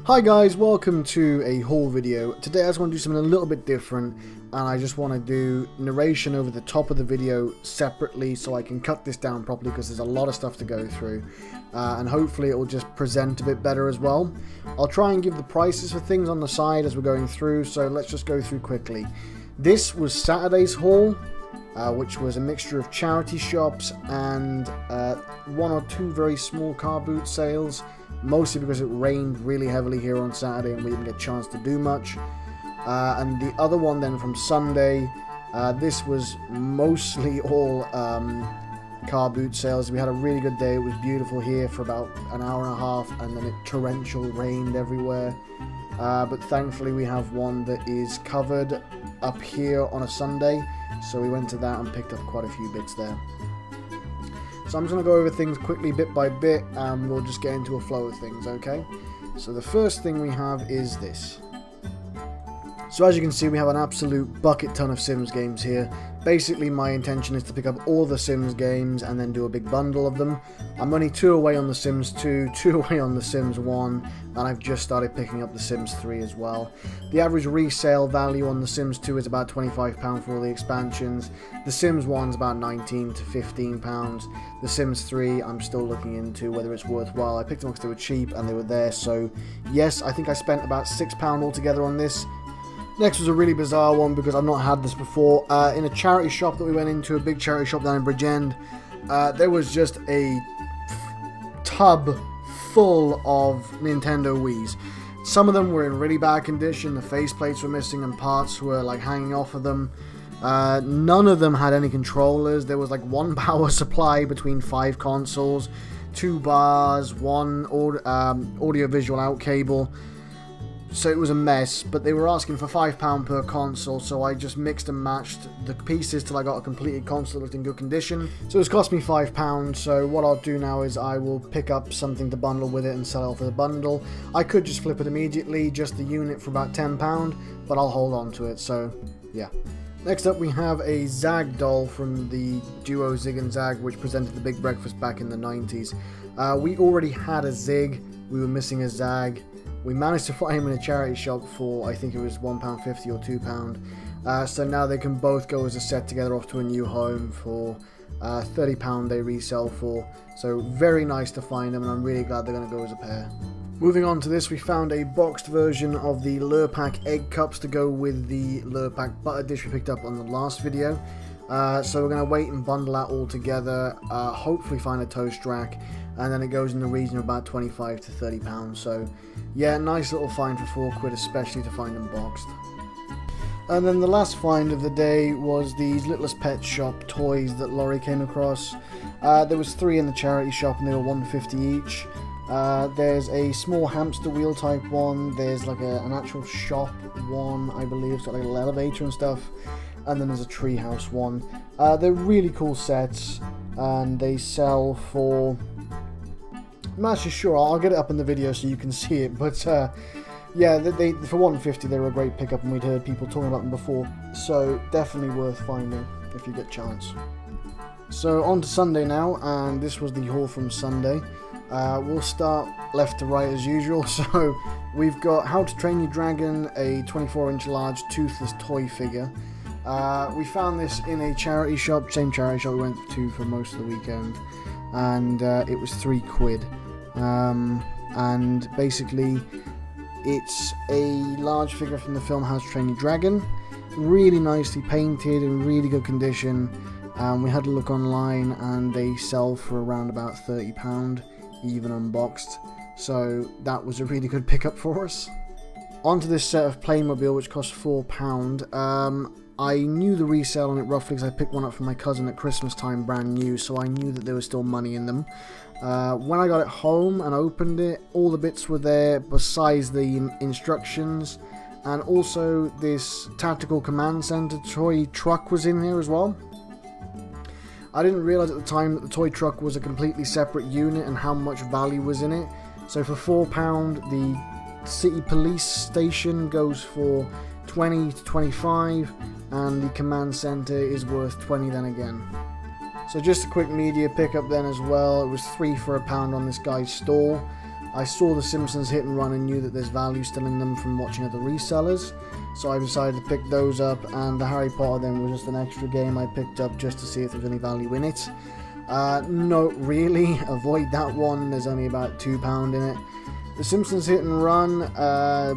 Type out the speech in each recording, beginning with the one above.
Hi guys, welcome to a haul video. Today I just want to do something a little bit different, and I just want to do narration over the top of the video separately so I can cut this down properly because there's a lot of stuff to go through, and hopefully it will just present a bit better as well. I'll try and give the prices for things on the side as we're going through, so let's just go through quickly. This was Saturday's haul, which was a mixture of charity shops and one or two very small car boot sales, mostly because it rained really heavily here on Saturday and we didn't get a chance to do much. And the other one then from Sunday, this was mostly all car boot sales. We had a really good day. It was beautiful here for about an hour and a half, and then it torrential rained everywhere. But thankfully we have one that is covered up here on a Sunday, so we went to that and picked up quite a few bits there. So I'm just going to go over things quickly bit by bit, and we'll just get into a flow of things, okay? So the first thing we have is this. So as you can see, we have an absolute bucket ton of Sims games here. Basically, my intention is to pick up all the Sims games and then do a big bundle of them. I'm only 2 away on the Sims 2, 2 away on the Sims 1, and I've just started picking up the Sims 3 as well. The average resale value on the Sims 2 is about £25 for all the expansions. The Sims 1 is about £19 to £15. The Sims 3 I'm still looking into whether it's worthwhile. I picked them up because they were cheap and they were there, so yes, I think I spent about £6 altogether on this. Next was a really bizarre one because I've not had this before. In a charity shop that we went into, a big charity shop down in Bridgend, there was just a tub full of Nintendo Wiis. Some of them were in really bad condition. The faceplates were missing and parts were like hanging off of them. None of them had any controllers. There was like one power supply between 5 consoles, 2 bars, one audio-visual out cable. So it was a mess, but they were asking for £5 per console, so I just mixed and matched the pieces till I got a completed console that was in good condition. So it's cost me £5, so what I'll do now is I will pick up something to bundle with it and sell it for the bundle. I could just flip it immediately, just the unit for about £10, but I'll hold on to it, so yeah. Next up we have a Zag doll from the duo Zig and Zag, which presented the Big Breakfast back in the 90s. We already had a Zig, we were missing a Zag. We managed to find him in a charity shop for, I think it was £1.50 or £2. So now they can both go as a set together off to a new home for £30 they resell for. So very nice to find them, and I'm really glad they're going to go as a pair. Moving on to this, we found a boxed version of the Lurpak egg cups to go with the Lurpak butter dish we picked up on the last video. So we're going to wait and bundle that all together, hopefully find a toast rack, and then it goes in the region of about £25 to £30. So yeah, nice little find for £4, especially to find them boxed. And then the last find of the day was these Littlest Pet Shop toys that Laurie came across. There was 3 in the charity shop and they were £1.50 each. There's a small hamster wheel type one, there's like an actual shop one, I believe, it's got like a little elevator and stuff, and then there's a treehouse one. They're really cool sets, and they sell for, I'm not actually sure, I'll get it up in the video so you can see it, but yeah, they for £1.50 they were a great pickup, and we'd heard people talking about them before, so definitely worth finding if you get a chance. So on to Sunday now, and this was the haul from Sunday. We'll start left to right as usual. So we've got How to Train Your Dragon, a 24-inch large toothless toy figure. We found this in a charity shop, same charity shop we went to for most of the weekend, and it was £3. And basically it's a large figure from the film How to Train Your Dragon, really nicely painted, in really good condition. We had a look online and they sell for around about £30, even unboxed, so that was a really good pickup for us. Onto this set of Playmobil, which cost £4. I knew the resale on it roughly because I picked one up from my cousin at Christmas time, brand new, so I knew that there was still money in them. When I got it home and opened it, all the bits were there besides the instructions, and also this Tactical Command Center toy truck was in here as well. I didn't realise at the time that the toy truck was a completely separate unit and how much value was in it. So for £4, the city police station goes for 20 to 25, and the command centre is worth 20 then again. So just a quick media pickup then as well. It was £3 for £1 on this guy's stall. I saw The Simpsons Hit and Run and knew that there's value still in them from watching other resellers, so I decided to pick those up, and the Harry Potter then was just an extra game I picked up just to see if there's any value in it. No, really, avoid that one, there's only about £2 in it. The Simpsons Hit and Run,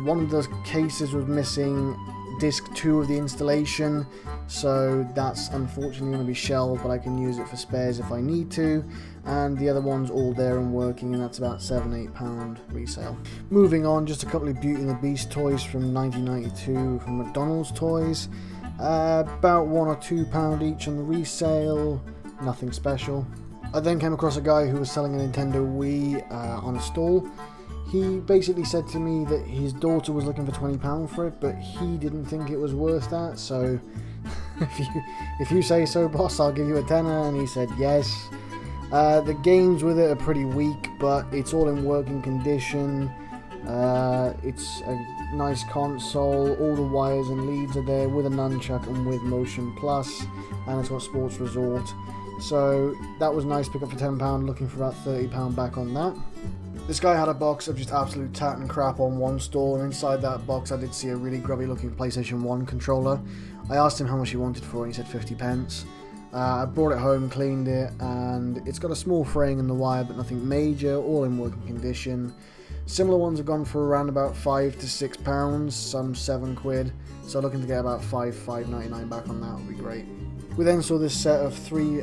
one of the cases was missing disc 2 of the installation, so that's unfortunately going to be shelved, but I can use it for spares if I need to, and the other one's all there and working, and that's about £7-8 resale. Moving on, just a couple of Beauty and the Beast toys from 1992 from McDonald's Toys, about £1 or £2 each on the resale, nothing special. I then came across a guy who was selling a Nintendo Wii on a stall. He basically said to me that his daughter was looking for £20 for it, but he didn't think it was worth that, so if you say so, boss, I'll give you a tenner, and he said yes. The games with it are pretty weak, but it's all in working condition. It's a nice console, all the wires and leads are there with a nunchuck and with Motion Plus, and it's got Sports Resort. So that was nice, pick up for £10, looking for about £30 back on that. This guy had a box of just absolute tat and crap on one stall, and inside that box I did see a really grubby looking PlayStation 1 controller. I asked him how much he wanted for it, and he said 50 pence. I brought it home, cleaned it, and it's got a small fraying in the wire, but nothing major, all in working condition. Similar ones have gone for around about £5 to £6, some £7, so looking to get about £5.99 back on that would be great. We then saw this set of 3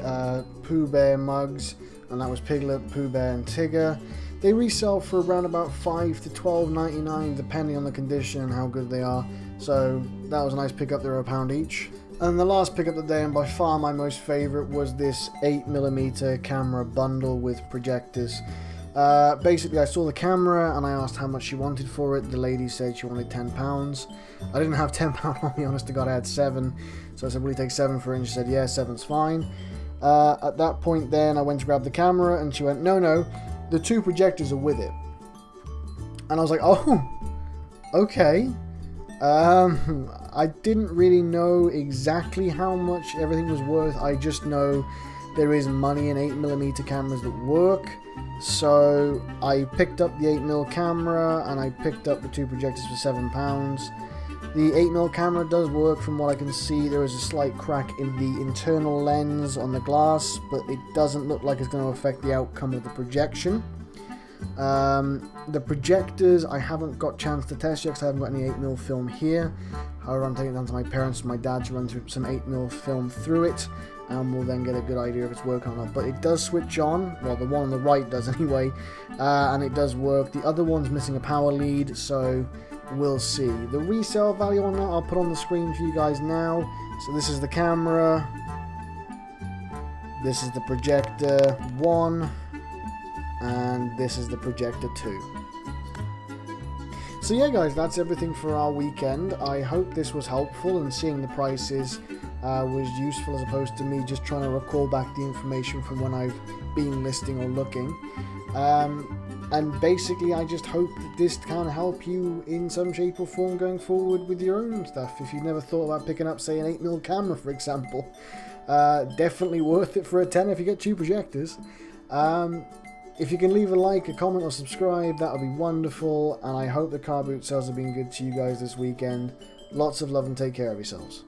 Pooh Bear mugs, and that was Piglet, Pooh Bear and Tigger. They resell for around about $5 to $12.99 depending on the condition and how good they are, so that was a nice pickup. They were £1 each. And the last pickup of the day, and by far my most favourite, was this 8mm camera bundle with projectors. Basically I saw the camera and I asked how much she wanted for it. The lady said she wanted £10. I didn't have £10 on me, honest to God, I had 7, so I said will you take 7 for it, and she said yeah, 7's fine. At that point then I went to grab the camera and she went no, the 2 projectors are with it. And I was like, oh, okay. I didn't really know exactly how much everything was worth. I just know there is money in 8mm cameras that work. So I picked up the 8mm camera and I picked up the 2 projectors for £7. The 8mm camera does work from what I can see. There is a slight crack in the internal lens on the glass, but it doesn't look like it's going to affect the outcome of the projection. The projectors I haven't got a chance to test yet because I haven't got any 8mm film here. However, I'm taking it down to my parents and my dad to run through some 8mm film through it, and we'll then get a good idea if it's working or not. But it does switch on, well the one on the right does anyway, and it does work. The other one's missing a power lead, so we'll see. The resale value on that I'll put on the screen for you guys now. So this is the camera, this is the projector 1, and this is the projector 2. So yeah guys, that's everything for our weekend. I hope this was helpful, and seeing the prices was useful as opposed to me just trying to recall back the information from when I've been listing or looking. And basically I just hope that this can help you in some shape or form going forward with your own stuff. If you've never thought about picking up, say, an 8mm camera for example, definitely worth it for a 10 if you get 2 projectors. If you can leave a like, a comment or subscribe, that would be wonderful, and I hope the Carboot sales have been good to you guys this weekend. Lots of love and take care of yourselves.